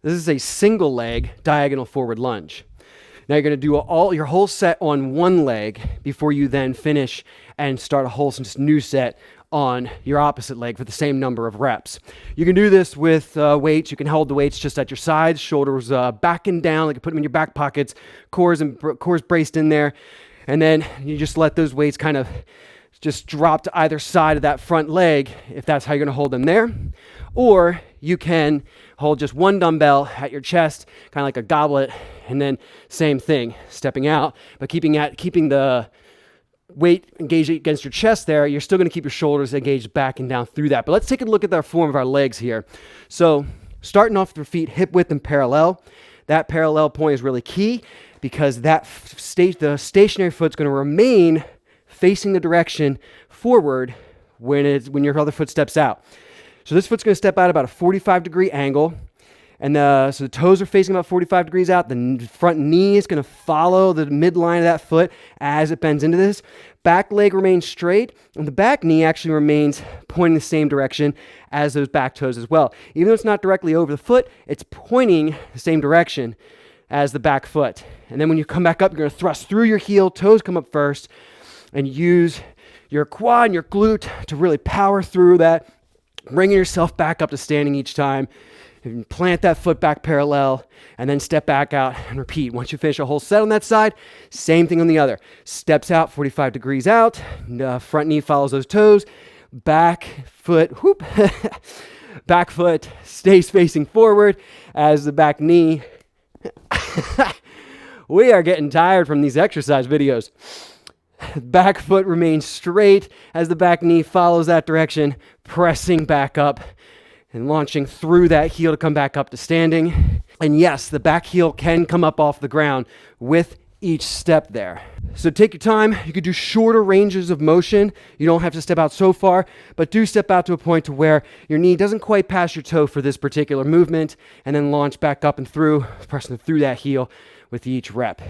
This is a single leg diagonal forward lunge. Now you're going to do your whole set on one leg before you then finish and start a whole new set on your opposite leg for the same number of reps. You can do this with weights. You can hold the weights just at your sides, shoulders back and down, like you put them in your back pockets, cores braced in there, and then you just let those weights kind of just drop to either side of that front leg if that's how you're going to hold them there. Or you can hold just one dumbbell at your chest, kind of like a goblet, and then same thing, stepping out, but keeping the weight engaged against your chest there. You're still going to keep your shoulders engaged back and down through that. But let's take a look at the form of our legs here. So starting off with your feet hip width and parallel. That parallel point is really key because the stationary foot's going to remain facing the direction forward when your other foot steps out. So this foot's going to step out about a 45-degree angle. And so the toes are facing about 45 degrees out. The front knee is going to follow the midline of that foot as it bends into this. Back leg remains straight, and the back knee actually remains pointing the same direction as those back toes as well. Even though it's not directly over the foot, it's pointing the same direction as the back foot. And then when you come back up, you're going to thrust through your heel, toes come up first, and use your quad and your glute to really power through that, bringing yourself back up to standing each time. And plant that foot back parallel and then step back out and repeat. Once you finish a whole set on that side, same thing on the other. Steps out 45 degrees out, front knee follows those toes, back foot stays facing forward as the back knee. We are getting tired from these exercise videos. Back foot remains straight as the back knee follows that direction, pressing back up and launching through that heel to come back up to standing. And yes, the back heel can come up off the ground with each step there. So take your time. You could do shorter ranges of motion. You don't have to step out so far, but do step out to a point to where your knee doesn't quite pass your toe for this particular movement, and then launch back up and through, pressing through that heel with each rep.